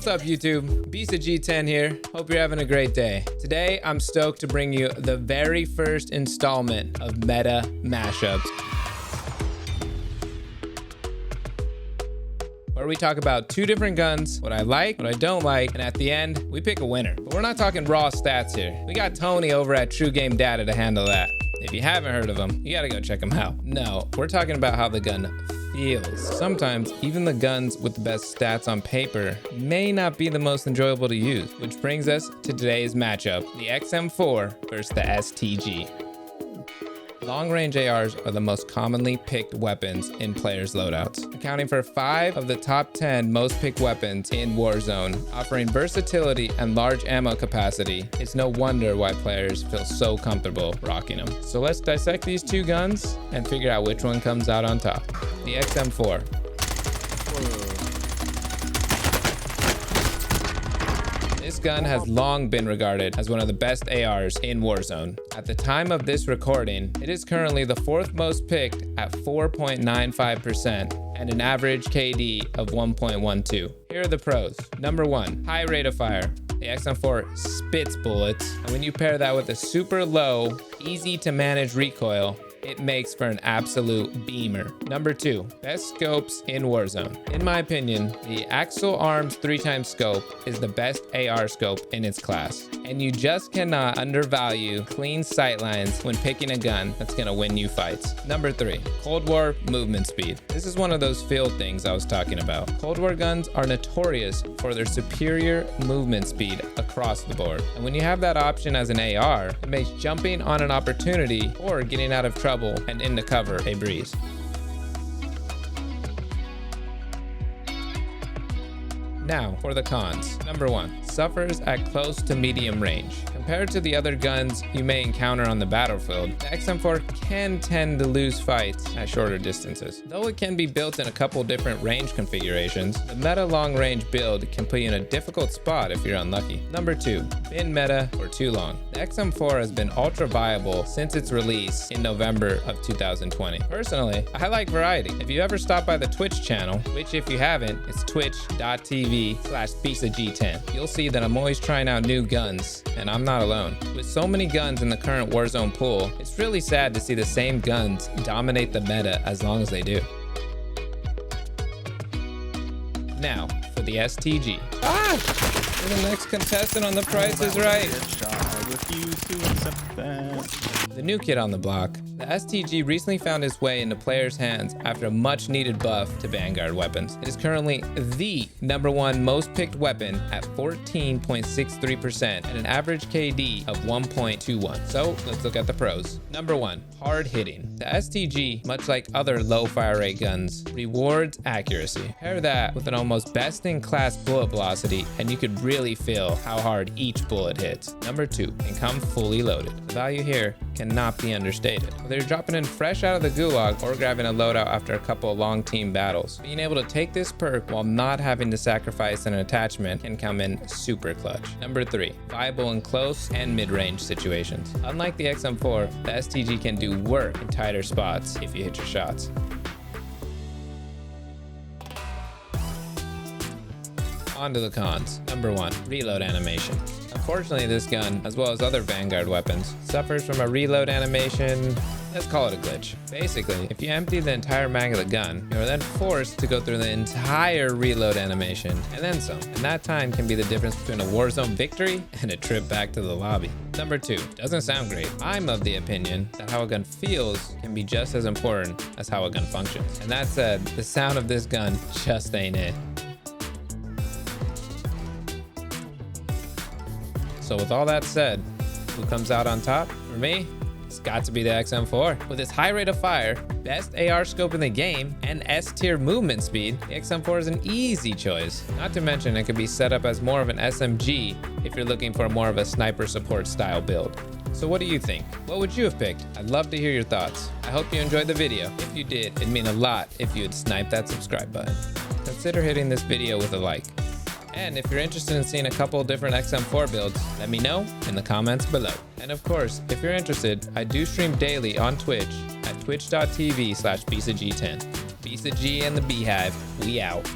What's up, YouTube? STG 10 here. Hope you're having a great day. Today, I'm stoked to bring you the very first installment of Meta Mashups, where we talk about two different guns, what I like, what I don't like, and at the end, we pick a winner. But we're not talking raw stats here. We got Tony over at True Game Data to handle that. If you haven't heard of him, you gotta go check him out. No, we're talking about how the gun feels. Sometimes, even the guns with the best stats on paper may not be the most enjoyable to use, which brings us to today's matchup, the XM4 versus the STG. Long-range ARs are the most commonly picked weapons in players' loadouts, accounting for 5 of the top 10 most picked weapons in Warzone. Offering versatility and large ammo capacity, it's no wonder why players feel so comfortable rocking them. So let's dissect these two guns and figure out which one comes out on top. The XM4. This gun has long been regarded as one of the best ARs in Warzone. At the time of this recording, it is currently the 4th most picked at 4.95% and an average KD of 1.12. Here are the pros. Number 1, high rate of fire. The XM4 spits bullets, and when you pair that with a super low, easy to manage recoil, it makes for an absolute beamer. Number 2, best scopes in Warzone. In my opinion, the Axle Arms 3x scope is the best AR scope in its class. And you just cannot undervalue clean sightlines when picking a gun that's gonna win you fights. Number 3, Cold War movement speed. This is one of those field things I was talking about. Cold War guns are notorious for their superior movement speed across the board. And when you have that option as an AR, it makes jumping on an opportunity or getting out of trouble and into cover a breeze. Now for the cons. Number 1, suffers at close to medium range. Compared to the other guns you may encounter on the battlefield, the XM4 can tend to lose fights at shorter distances. Though it can be built in a couple different range configurations, the meta long range build can put you in a difficult spot if you're unlucky. Number 2, been meta for too long. The XM4 has been ultra viable since its release in November of 2020. Personally, I like variety. If you ever stop by the Twitch channel, which if you haven't, it's twitch.tv/STG10, you'll see that I'm always trying out new guns, and I'm not alone. With so many guns in the current Warzone pool, it's really sad to see the same guns dominate the meta as long as they do. Now for the STG. You're the next contestant on The Price is Right. I refuse to accept that. The new kid on the block, the STG recently found its way into players' hands after a much needed buff to Vanguard weapons. It is currently the #1 most picked weapon at 14.63% and an average KD of 1.21. So let's look at the pros. Number 1, hard hitting. The STG, much like other low fire rate guns, rewards accuracy. Pair that with an almost best in class bullet velocity and you could really feel how hard each bullet hits. Number 2, and come fully loaded. The value here cannot be understated. Whether you're dropping in fresh out of the gulag or grabbing a loadout after a couple of long team battles, being able to take this perk while not having to sacrifice an attachment can come in super clutch. Number 3, viable in close and mid-range situations. Unlike the XM4, the STG can do work in tighter spots if you hit your shots. On to the cons. Number 1, reload animation. Unfortunately, this gun, as well as other Vanguard weapons, suffers from a reload animation. Let's call it a glitch. Basically, if you empty the entire mag of the gun, you are then forced to go through the entire reload animation and then some. And that time can be the difference between a Warzone victory and a trip back to the lobby. Number 2, doesn't sound great. I'm of the opinion that how a gun feels can be just as important as how a gun functions. And that said, the sound of this gun just ain't it. So with all that said, who comes out on top? For me, it's got to be the XM4. With its high rate of fire, best AR scope in the game, and S-tier movement speed, the XM4 is an easy choice. Not to mention it could be set up as more of an SMG if you're looking for more of a sniper support style build. So what do you think? What would you have picked? I'd love to hear your thoughts. I hope you enjoyed the video. If you did, it'd mean a lot if you would snipe that subscribe button. Consider hitting this video with a like. And if you're interested in seeing a couple different XM4 builds, let me know in the comments below. And of course, if you're interested, I do stream daily on Twitch at twitch.tv/BSG10. BSG and the Beehive, we out.